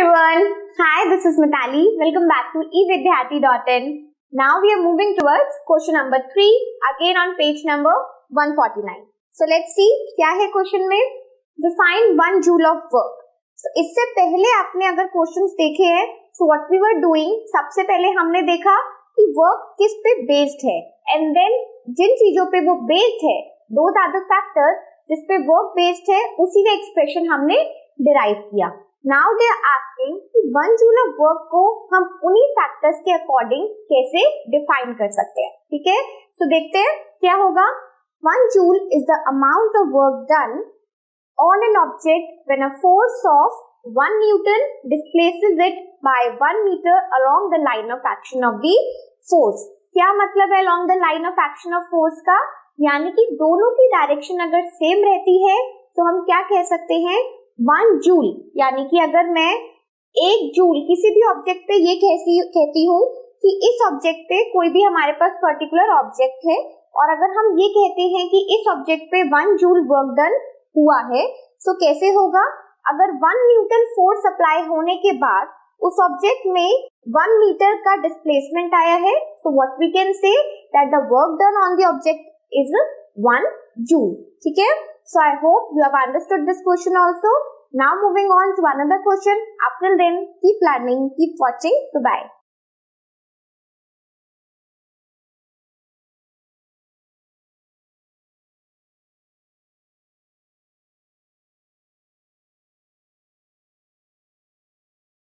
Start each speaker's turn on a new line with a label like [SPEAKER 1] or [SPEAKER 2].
[SPEAKER 1] everyone. Hi, this is Mitali. Welcome back to evidyarthi.in. Now we are moving towards question number 3 again on page number 149. So let's see क्या है question में. Define 1 joule of work. So इससे पहले आपने अगर questions देखे हैं, so what we were doing, सबसे पहले हमने देखा कि work किस पे based है, and then जिन चीजों पे वो based है, those are the factors जिस पे वर्क बेस्ड है, उसी का एक्सप्रेशन हमने डिराइव किया. नाउ दे आर आस्किंग कि 1 जूल ऑफ वर्क को हम उन्हीं फैक्टर्स के अकॉर्डिंग कैसे डिफाइन कर सकते हैं. ठीक है, सो देखते हैं क्या होगा. 1 joule is the amount of work done on an object when a force of 1 newton displaces it by 1 metre along the line of action of the force. क्या मतलब है along the line of action of force का, यानी कि दोनों की direction अगर same रहती है तो हम क्या कह सकते हैं, 1 जूल. यानी कि अगर मैं 1 जूल किसी भी ऑब्जेक्ट पे ये कहती हूँ कि इस ऑब्जेक्ट पे कोई भी हमारे पास पर्टिकुलर ऑब्जेक्ट है, और अगर हम ये कहते हैं कि इस ऑब्जेक्ट पे 1 जूल वर्क डन हुआ है, तो कैसे होगा. अगर 1 न्यूटन फोर्स अप्लाई होने के बाद उस ऑब्जेक्ट में 1 मीटर का डिस्प्लेसमेंट आया है, so what we can say that the work done on the object is 1 joule. ठीक है, so I hope you have understood this question also. Now moving on to another question. Up till then, keep learning, keep watching. Bye bye.